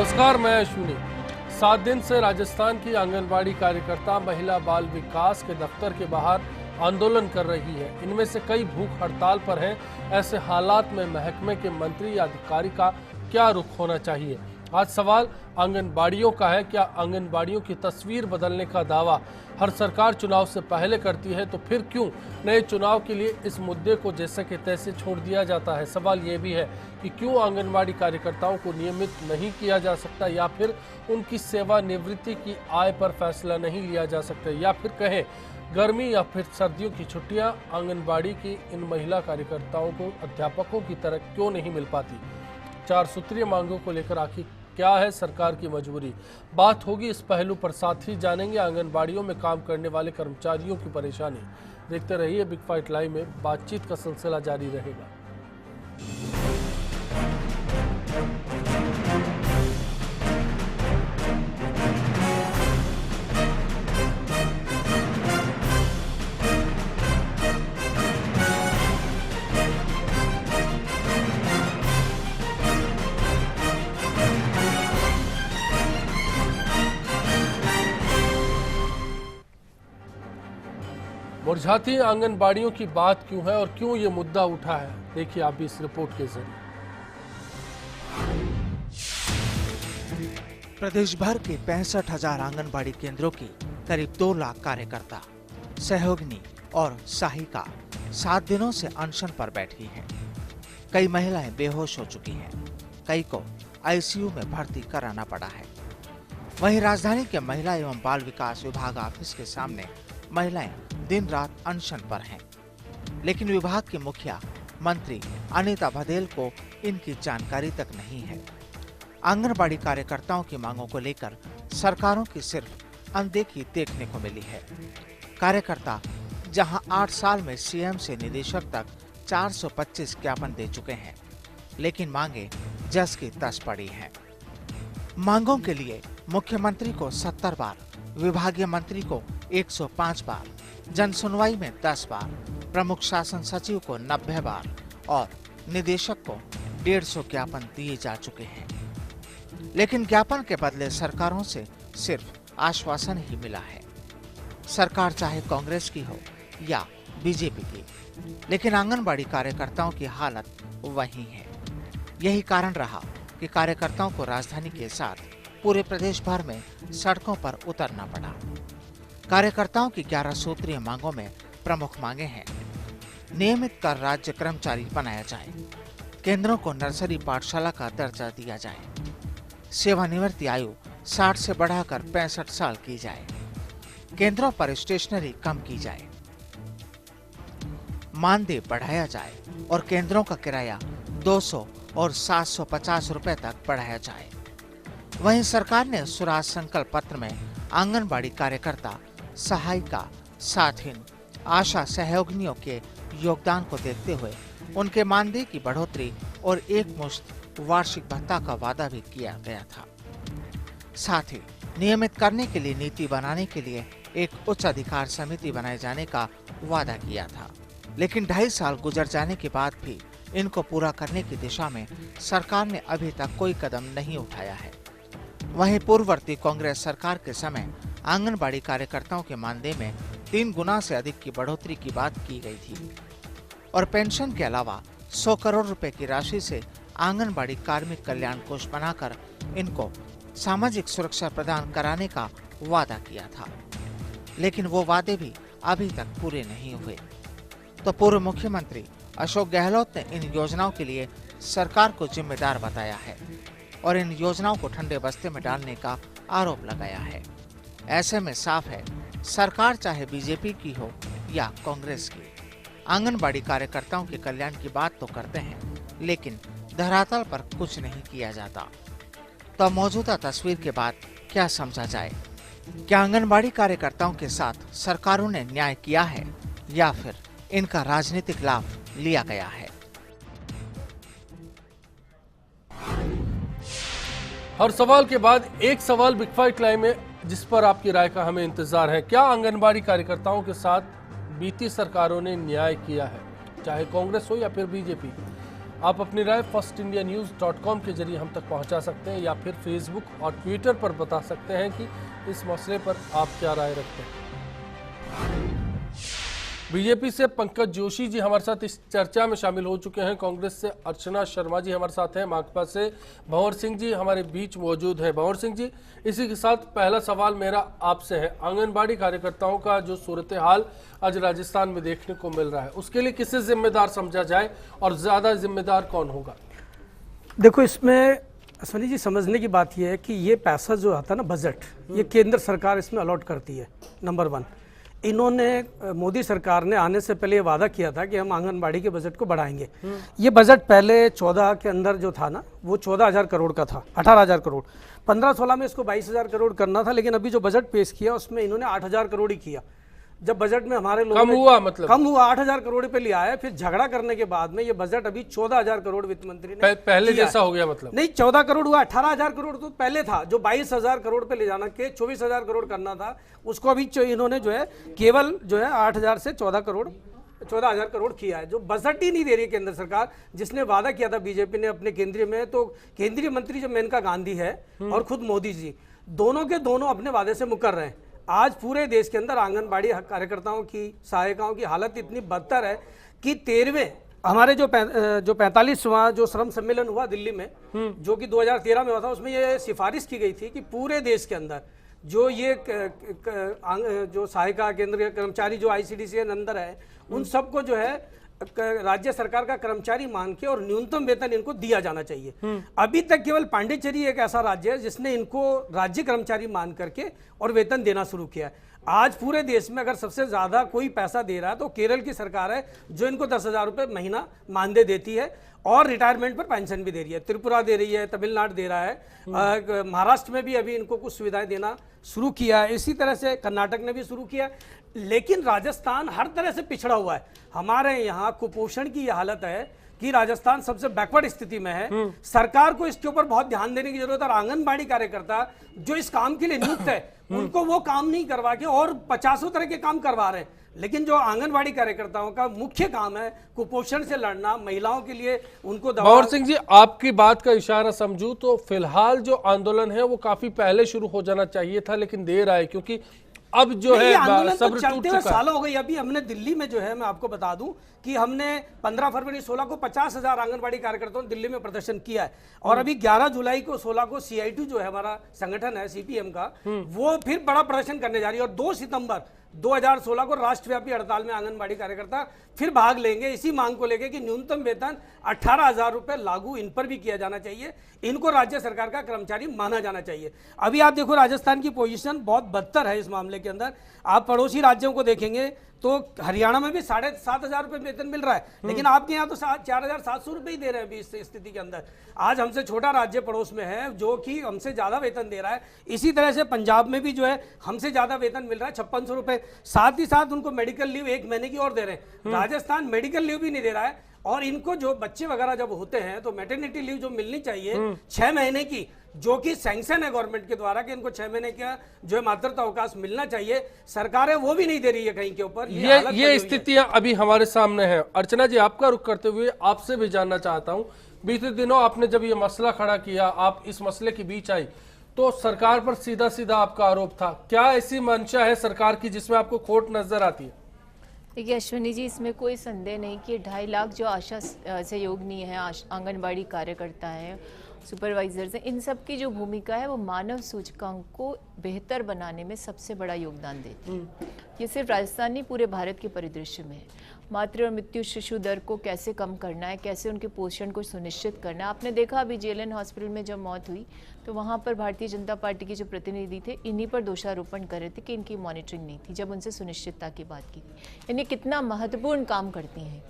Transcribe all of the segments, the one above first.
नमस्कार, मैं अश्विनी। 7 दिन से राजस्थान की आंगनबाड़ी कार्यकर्ता महिला बाल विकास के दफ्तर के बाहर आंदोलन कर रही है। इनमें से कई भूख हड़ताल पर हैं। ऐसे हालात में महकमे के मंत्री या अधिकारी का क्या रुख होना चाहिए? आज सवाल आंगनबाड़ियों का है। क्या आंगनबाड़ियों की तस्वीर बदलने का दावा हर सरकार चुनाव से पहले करती है, तो फिर क्यों नए चुनाव के लिए इस मुद्दे को जैसे के तैसे छोड़ दिया जाता है? सवाल ये भी है कि क्यों आंगनबाड़ी कार्यकर्ताओं को नियमित नहीं किया जा सकता, या फिर उनकी सेवानिवृत्ति की आय पर फैसला नहीं लिया जा सकता, या फिर कहें गर्मी या फिर सर्दियों की छुट्टियां आंगनबाड़ी की इन महिला कार्यकर्ताओं को अध्यापकों की तरह क्यों नहीं मिल पाती? 4 सूत्रीय मांगों को लेकर आखिर क्या है सरकार की मजबूरी? बात होगी इस पहलू पर। साथ ही जानेंगे आंगनबाड़ियों में काम करने वाले कर्मचारियों की परेशानी। देखते रहिए बिग फाइट लाइव में बातचीत का सिलसिला जारी रहेगा। मुरझाती आंगनबाड़ियों की बात क्यों है और क्यों ये मुद्दा उठा है, देखिए आप भी इस रिपोर्ट के जरिए। प्रदेश भर के 65,000 आंगनबाड़ी केंद्रों की करीब 2 लाख कार्यकर्ता, सहयोगिनी और सहायिका 7 दिनों से अनशन पर बैठी हैं। कई महिलाएं बेहोश हो चुकी हैं, कई को आईसीयू में भर्ती कराना पड़ा है। वहीं राजधानी के महिला एवं बाल विकास विभाग ऑफिस के सामने महिलाएं दिन रात अनशन पर हैं, लेकिन विभाग की मुखिया मंत्री अनीता भदेल को इनकी जानकारी तक नहीं है। आंगनबाड़ी कार्यकर्ताओं की मांगों को लेकर सरकारों की सिर्फ अनदेखी देखने को मिली है। कार्यकर्ता जहां 8 साल में सीएम से निदेशक तक 425 ज्ञापन दे चुके हैं, लेकिन मांगे जस की तस पड़ी हैं। मांगों के लिए मुख्यमंत्री को 70 बार, विभागीय मंत्री को 105 बार, जन सुनवाई में 10 बार, प्रमुख शासन सचिव को 90 बार और निदेशक को 150 ज्ञापन दिए जा चुके हैं। लेकिन ज्ञापन के बदले सरकारों से सिर्फ आश्वासन ही मिला है। सरकार चाहे कांग्रेस की हो या बीजेपी की, लेकिन आंगनबाड़ी कार्यकर्ताओं की हालत वही है। यही कारण रहा कि कार्यकर्ताओं को राजधानी के साथ पूरे प्रदेश भर में सड़कों पर उतरना पड़ा। कार्यकर्ताओं की 11 सूत्रीय मांगों में प्रमुख मांगे हैं: नियमित कर राज्य कर्मचारी बनाया जाए, केंद्रों को नर्सरी पाठशाला का दर्जा दिया जाए, सेवानिवृत्ति आयु 60 से बढ़ाकर 65 साल की जाए, केंद्रों पर स्टेशनरी कम की जाए, मानदेय बढ़ाया जाए और केंद्रों का किराया 200 और 750 रुपए तक बढ़ाया जाए। वहीं सरकार ने स्वराज संकल्प पत्र में आंगनबाड़ी कार्यकर्ता, सहायिका, साथिन, आशा सहयोगिनियों के योगदान को देखते हुए उनके मानदेय की बढ़ोतरी और एकमुश्त वार्षिक भत्ता का वादा भी किया गया था। साथ ही नियमित करने के लिए नीति बनाने के लिए एक उच्च अधिकार समिति बनाए जाने का वादा किया था। लेकिन 2.5 साल गुजर जाने के बाद भी इनको पूरा करने की दिशा में सरकार ने अभी तक कोई कदम नहीं उठाया है। वहीं पूर्ववर्ती कांग्रेस सरकार के समय आंगनबाड़ी कार्यकर्ताओं के मानदेय में 3 गुना से अधिक की बढ़ोतरी की बात की गई थी और पेंशन के अलावा 100 करोड़ रुपए की राशि से आंगनबाड़ी कार्मिक कल्याण कोष बनाकर इनको सामाजिक सुरक्षा प्रदान कराने का वादा किया था। लेकिन वो वादे भी अभी तक पूरे नहीं हुए। तो पूर्व मुख्यमंत्री अशोक गहलोत ने इन योजनाओं के लिए सरकार को जिम्मेदार बताया है और इन योजनाओं को ठंडे बस्ते में डालने का आरोप लगाया है। ऐसे में साफ है, सरकार चाहे बीजेपी की हो या कांग्रेस की, आंगनबाड़ी कार्यकर्ताओं के कल्याण की बात तो करते हैं, लेकिन धरातल पर कुछ नहीं किया जाता। तो मौजूदा तस्वीर के बाद क्या समझा जाए? क्या आंगनबाड़ी कार्यकर्ताओं के साथ सरकारों ने न्याय किया है या फिर इनका राजनीतिक लाभ लिया गया है? हर सवाल के बाद एक सवाल बिग फाइट लाइव में, जिस पर आपकी राय का हमें इंतजार है। क्या आंगनबाड़ी कार्यकर्ताओं के साथ बीती सरकारों ने न्याय किया है, चाहे कांग्रेस हो या फिर बीजेपी? आप अपनी राय firstindianews.com के जरिए हम तक पहुंचा सकते हैं या फिर फेसबुक और ट्विटर पर बता सकते हैं कि इस मसले पर आप क्या राय रखते हैं। बीजेपी से पंकज जोशी जी हमारे साथ इस चर्चा में शामिल हो चुके हैं। कांग्रेस से अर्चना शर्मा जी हमारे साथ हैं। माकपा से भंवर सिंह जी हमारे बीच मौजूद हैं। भंवर सिंह जी, इसी के साथ पहला सवाल मेरा आपसे है, आंगनबाड़ी कार्यकर्ताओं का जो सूरत हाल आज राजस्थान में देखने को मिल रहा है, उसके लिए किसे जिम्मेदार समझा जाए और ज्यादा जिम्मेदार कौन होगा? देखो, इसमें अश्विनी जी समझने की बात यह है कि ये पैसा जो आता है ना, बजट, ये केंद्र सरकार इसमें अलॉट करती है। नंबर 1, इन्होंने मोदी सरकार ने आने से पहले ये वादा किया था कि हम आंगनबाड़ी के बजट को बढ़ाएंगे। ये बजट पहले 14 के अंदर जो था ना, वो 14,000 करोड़ का था, 18,000 करोड़। 15-16 में इसको 22,000 करोड़ करना था, लेकिन अभी जो बजट पेश किया उसमें इन्होंने 8,000 करोड़ ही किया। जब बजट में हमारे लोग कम हुआ 8,000 करोड़ पे लिया है, फिर झगड़ा करने के बाद में ये बजट अभी 14,000 करोड़ वित्त मंत्री ने पहले जैसा हो गया। मतलब नहीं, 14 करोड़ हुआ, 18,000 करोड़ तो पहले था। जो 22,000 करोड़ पे ले जाना के 24,000 करोड़ करना था, उसको अभी इन्होंने जो है केवल जो है 8,000 से 14,000 करोड़ किया है। जो बजट ही नहीं दे रही केंद्र सरकार, जिसने वादा किया था बीजेपी ने अपने केंद्रीय में, तो केंद्रीय मंत्री जो मेनका गांधी है और खुद मोदी जी, दोनों के दोनों अपने वादे से मुकर रहे हैं। आज पूरे देश के अंदर आंगनबाड़ी कार्यकर्ताओं की, सहायिकाओं की हालत इतनी बदतर है कि 13वें हमारे जो 45वां जो श्रम सम्मेलन हुआ दिल्ली में, जो कि 2013 में हुआ था, उसमें ये सिफारिश की गई थी कि पूरे देश के अंदर जो ये जो सहायिका केंद्रीय कर्मचारी जो ICDC के अंदर है, उन सबको जो है राज्य सरकार का कर्मचारी मान के और न्यूनतम वेतन इनको दिया जाना चाहिए। अभी तक केवल पांडिचेरी एक ऐसा राज्य है जिसने इनको राज्य कर्मचारी मान करके और वेतन देना शुरू किया है। आज पूरे देश में अगर सबसे ज्यादा कोई पैसा दे रहा है तो केरल की सरकार है, जो इनको 10,000 रुपए महीना मानदेय देती है और रिटायरमेंट पर पेंशन भी दे रही है। त्रिपुरा दे रही है, तमिलनाडु दे रहा है, महाराष्ट्र में भी अभी इनको कुछ सुविधाएं देना शुरू किया है, इसी तरह से कर्नाटक ने भी शुरू किया। लेकिन राजस्थान हर तरह से पिछड़ा हुआ है। हमारे यहाँ कुपोषण की यह हालत है कि राजस्थान सबसे बैकवर्ड स्थिति में है। सरकार को इसके ऊपर बहुत ध्यान देने की जरूरत है। आंगनबाड़ी कार्यकर्ता जो इस काम के लिए नियुक्त है, उनको वो काम नहीं करवा के और 50 तरह के काम करवा रहे हैं। लेकिन जो आंगनबाड़ी कार्यकर्ताओं का मुख्य काम है कुपोषण से लड़ना, महिलाओं के लिए उनको दवा। भंवर सिंह जी, आपकी बात का इशारा समझूं तो फिलहाल जो आंदोलन है वो काफी पहले शुरू हो जाना चाहिए था, लेकिन देर आए क्योंकि अब जो है सब्र चलते हुए सालों हो गई। अभी हमने दिल्ली में जो है, मैं आपको बता दूं कि हमने 15 फरवरी 16 को 50,000 आंगनबाड़ी कार्यकर्ताओं ने दिल्ली में प्रदर्शन किया है, और अभी 11 जुलाई को 16 को CIT जो है हमारा संगठन है CPM का, वो फिर बड़ा प्रदर्शन करने जा रही है। और 2 सितंबर 2016 को राष्ट्रव्यापी हड़ताल में आंगनबाड़ी कार्यकर्ता फिर भाग लेंगे, इसी मांग को लेकर कि न्यूनतम वेतन 18,000 रुपए लागू इन पर भी किया जाना चाहिए, इनको राज्य सरकार का कर्मचारी माना जाना चाहिए। अभी आप देखो राजस्थान की पोजीशन बहुत बदतर है इस मामले के अंदर। आप पड़ोसी राज्यों को देखेंगे तो हरियाणा में भी 7,500 रुपए वेतन मिल रहा है, लेकिन आपके यहाँ तो 4,700 रुपए ही दे रहे हैं अभी इस स्थिति के अंदर। आज हमसे छोटा राज्य पड़ोस में है जो कि हमसे ज्यादा वेतन दे रहा है। इसी तरह से पंजाब में भी जो है हमसे ज्यादा वेतन मिल रहा है, 5600 रुपए। साथ ही साथ उनको मेडिकल लीव 1 महीने की और दे रहे हैं। राजस्थान मेडिकल लीव भी नहीं दे रहा है, और इनको जो बच्चे वगैरह जब होते हैं तो मैटरनिटी लीव जो मिलनी चाहिए 6 महीने की, जो कि सैंक्शन है गवर्नमेंट के द्वारा कि इनको 6 महीने का जो है मातृत्व अवकाश मिलना चाहिए, सरकारें वो भी नहीं दे रही है कहीं के ऊपर। ये स्थितियां अभी हमारे सामने है। अर्चना जी, आपका रुख करते हुए आपसे भी जानना चाहता हूं, बीते दिनों आपने जब ये मसला खड़ा किया, आप इस मसले के बीच आई, तो सरकार पर सीधा सीधा आपका आरोप था। क्या ऐसी मंशा है सरकार की जिसमें आपको खोट नजर आती है? देखिए अश्विनी जी, इसमें कोई संदेह नहीं कि 2.5 लाख जो आशा सहयोगिनी है, आंगनबाड़ी कार्यकर्ता हैं, सुपरवाइजर्स हैं, इन सब की जो भूमिका है वो मानव सूचकांक को बेहतर बनाने में सबसे बड़ा योगदान देती है। ये सिर्फ राजस्थान नहीं, पूरे भारत के परिदृश्य में है। मातृ और मृत्यु शिशु दर को कैसे कम करना है, कैसे उनके पोषण को सुनिश्चित करना है। आपने देखा अभी JLN हॉस्पिटल में जब मौत हुई तो वहाँ पर भारतीय जनता पार्टी के जो प्रतिनिधि थे, इन्हीं पर दोषारोपण कर रहे थे कि इनकी मॉनिटरिंग नहीं थी, जब उनसे सुनिश्चितता की बात की थी। यानी कितना महत्वपूर्ण काम करती हैं।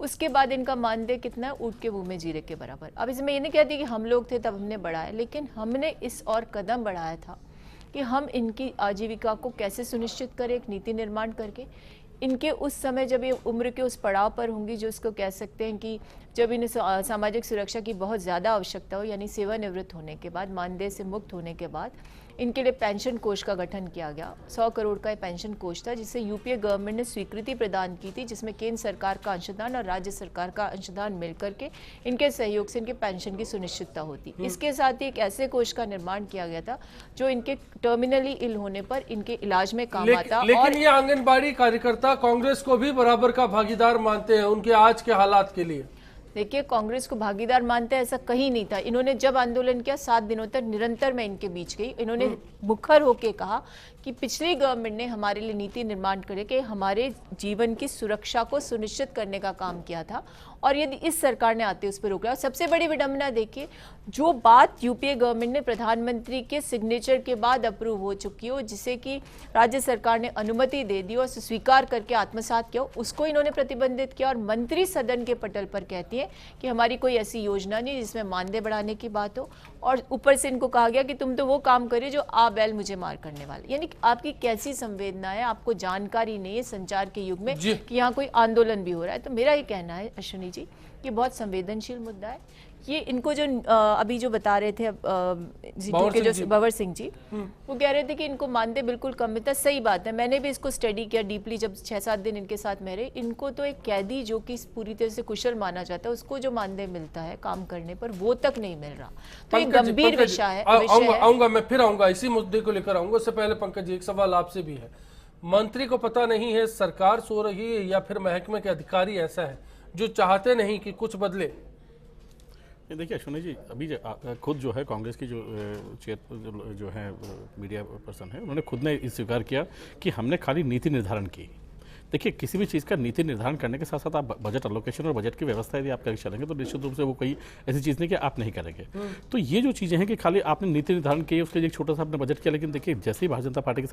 उसके बाद इनका मानदेय कितना है, ऊँट के मुँह में जीरे के बराबर। अब इसमें ये नहीं कहती कि हम लोग थे तब हमने बढ़ाया, लेकिन हमने इस और कदम बढ़ाया था कि हम इनकी आजीविका को कैसे सुनिश्चित करें, एक नीति निर्माण करके। इनके उस समय जब ये उम्र के उस पड़ाव पर होंगी जो इसको कह सकते हैं कि जब इन्हें सामाजिक सुरक्षा की बहुत ज़्यादा आवश्यकता हो, यानी सेवानिवृत्त होने के बाद, मानदेय से मुक्त होने के बाद इनके लिए पेंशन कोष का गठन किया गया। 100 करोड़ का पेंशन कोष था जिसे यूपीए गवर्नमेंट ने स्वीकृति प्रदान की थी, जिसमें केंद्र सरकार का अंशदान और राज्य सरकार का अंशदान मिलकर के इनके सहयोग से इनके पेंशन की सुनिश्चितता होती। इसके साथ ही एक ऐसे कोष का निर्माण किया गया था जो इनके टर्मिनली इल होने पर इनके इलाज में काम आता। लेकिन ये आंगनबाड़ी कार्यकर्ता कांग्रेस को भी बराबर का भागीदार मानते हैं उनके आज के हालात के लिए। देखिए, कांग्रेस को भागीदार मानते हैं ऐसा कहीं नहीं था। इन्होंने जब आंदोलन किया 7 दिनों तक निरंतर मैं इनके बीच गई। इन्होंने मुखर होकर कहा कि पिछली गवर्नमेंट ने हमारे लिए नीति निर्माण करके हमारे जीवन की सुरक्षा को सुनिश्चित करने का काम किया था, और यदि इस सरकार ने आते उस पर रोक लिया। सबसे बड़ी विडंबना देखिए, जो बात यूपीए गवर्नमेंट ने प्रधानमंत्री के सिग्नेचर के बाद अप्रूव हो चुकी हो, जिसे कि राज्य सरकार ने अनुमति दे दी और स्वीकार करके आत्मसात किया, उसको इन्होंने प्रतिबंधित किया। और मंत्री सदन के पटल पर कहती है कि हमारी कोई ऐसी योजना नहीं जिसमें मानदेय बढ़ाने की बात हो, और ऊपर से इनको कहा गया कि तुम तो वो काम करिए जो आ बैल मुझे मार करने वाले। यानी आपकी कैसी संवेदना है, आपको जानकारी नहीं है संचार के युग में कि यहाँ कोई आंदोलन भी हो रहा है। तो मेरा ये कहना है अश्विनी जी, ये बहुत संवेदनशील मुद्दा है। ये इनको जो अभी जो बता रहे थे भंवर सिंह जी, वो कह रहे थे कि इनको मानदेय बिल्कुल कम मिलता। सही बात है, मैंने भी इसको स्टडी किया डीपली, जब 6-7 दिन इनके साथ मैं रही। इनको तो एक कैदी जो कि पूरी तरह से कुशल माना जाता है, उसको जो मानदेय मिलता है काम करने पर, वो तक नहीं मिल रहा। तो ये गंभीर विषय है। आऊंगा मैं, फिर आऊंगा इसी मुद्दे को लेकर आऊंगा। उससे पहले पंकज जी, एक सवाल आपसे भी है। मंत्री को पता नहीं है सरकार सो रही है, या फिर महकमे के अधिकारी ऐसा है जो चाहते नहीं कि कुछ बदले? देखिए अश्विनी जी, अभी खुद जो है कांग्रेस की जो है मीडिया पर्सन है, उन्होंने खुद ने स्वीकार किया कि हमने खाली नीति निर्धारण की। देखिए, किसी भी चीज़ का नीति निर्धारण करने के साथ साथ आप बजट अलोकेशन और बजट की व्यवस्था यदि आप करके चलेंगे तो निश्चित रूप से वो कोई ऐसी चीज़ नहीं कि आप नहीं करेंगे। तो ये जो चीज़ें हैं कि खाली आपने नीति निर्धारण की, उसके लिए एक छोटा सा आपने बजट किया, लेकिन देखिए जैसे ही भारतीय जनता पार्टी की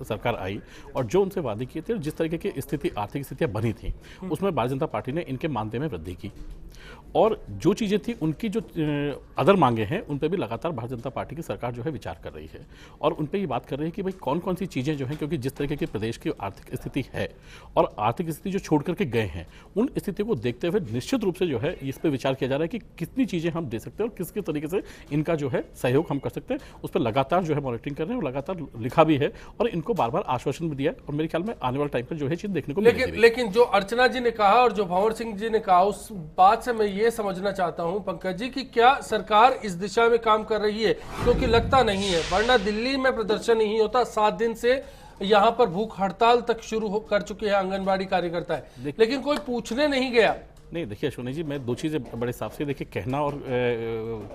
सरकार आई और जो उनसे वादे किए थे, जिस तरीके की स्थिति आर्थिक स्थितियाँ बनी थी, उसमें भारतीय जनता पार्टी ने इनके मानदेय में वृद्धि की, और जो चीज़ें थी उनकी जो अदर मांगे हैं उन पर भी लगातार भारतीय जनता पार्टी की सरकार जो है विचार कर रही है, और उन पर ये बात कर रही है कि भाई कौन कौन सी चीज़ें जो हैं, क्योंकि जिस तरीके की प्रदेश की आर्थिक स्थिति है और आर्थिक स्थिति जो छोड़ करके गए हैं, उन स्थिति को देखते हुए निश्चित रूप से जो है इस पर विचार किया जा रहा है कि कितनी चीज़ें हम दे सकते हैं और किस किस तरीके से इनका जो है सहयोग हम कर सकते हैं। उस पर लगातार जो है मॉनिटरिंग कर रहे हैं और लगातार लिखा भी है, और इनको बार बार आश्वासन भी दिया है, और मेरे ख्याल में आने वाले टाइम पर जो है चीज़ देखने को मिलेगी। लेकिन जो अर्चना जी ने कहा और जो भंवर सिंह जी ने कहा, उस बात से मैं ये समझना चाहता हूं पंकज जी कि क्या सरकार इस दिशा में काम कर रही है? क्योंकि लगता नहीं है, वरना दिल्ली में प्रदर्शन नहीं होता। 7 दिन से यहां पर भूख हड़ताल तक शुरू कर चुके हैं आंगनबाड़ी कार्यकर्ता है, लेकिन कोई पूछने नहीं गया। नहीं, देखिए अश्विनी जी, मैं दो चीज़ें बड़े साफ से देखिए, कहना और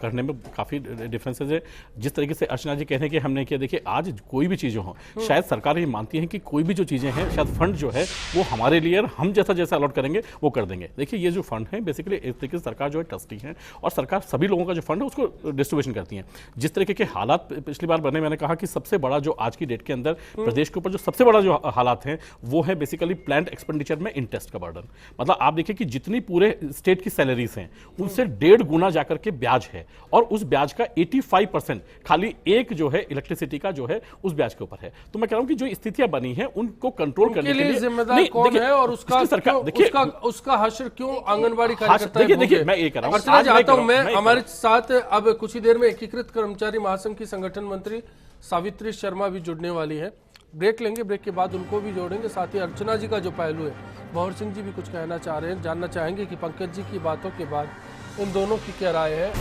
करने में काफ़ी डिफरेंसेज है। जिस तरीके से अर्चना जी कह रहे हैं कि हमने किया, देखिए आज कोई भी चीज़ें हो, शायद सरकार ये मानती है कि कोई भी जो चीज़ें हैं, शायद फंड जो है वो हमारे लिए, हम जैसा अलॉट करेंगे वो कर देंगे। देखिए ये जो फंड है बेसिकली एक तरीके से सरकार जो है ट्रस्टी है, और सरकार सभी लोगों का जो फंड है उसको डिस्ट्रीब्यूशन करती है। जिस तरीके के हालात पिछली बार बने, मैंने कहा कि सबसे बड़ा जो आज की डेट के अंदर प्रदेश के ऊपर जो सबसे बड़ा जो हालात हैं वो है बेसिकली प्लान्ड एक्सपेंडिचर में इंटरेस्ट का बर्डन। मतलब आप देखिए कि जितनी पूरे स्टेट की सैलरीज हैं उनसे 1.5 गुना जाकर के ब्याज है, और उस ब्याज का 85% खाली एक जो है इलेक्ट्रिसिटी का जो है उस ब्याज के ऊपर है। तो मैं कह रहा हूं कि जो स्थितियां बनी हैं उनको कंट्रोल करने के लिए जिम्मेदार कौन है, और उसका सरकार देखिए उसका हश्र क्यों आंगनबाड़ी कार्यकर्ता? देखिए मैं ये कह रहा हूं, अर्चना जी आता हूं मैं, हमारे साथ अब कुछ ही देर में एकीकृत कर्मचारी महासंघ की संगठन मंत्री सावित्री शर्मा भी जुड़ने वाली है। ब्रेक लेंगे, ब्रेक के बाद उनको भी जोड़ेंगे। साथ ही अर्चना जी का जो पहलू है, भंवर सिंह जी भी कुछ कहना चाह रहे हैं, जानना चाहेंगे कि पंकज जी की बातों के बाद इन दोनों की क्या राय है।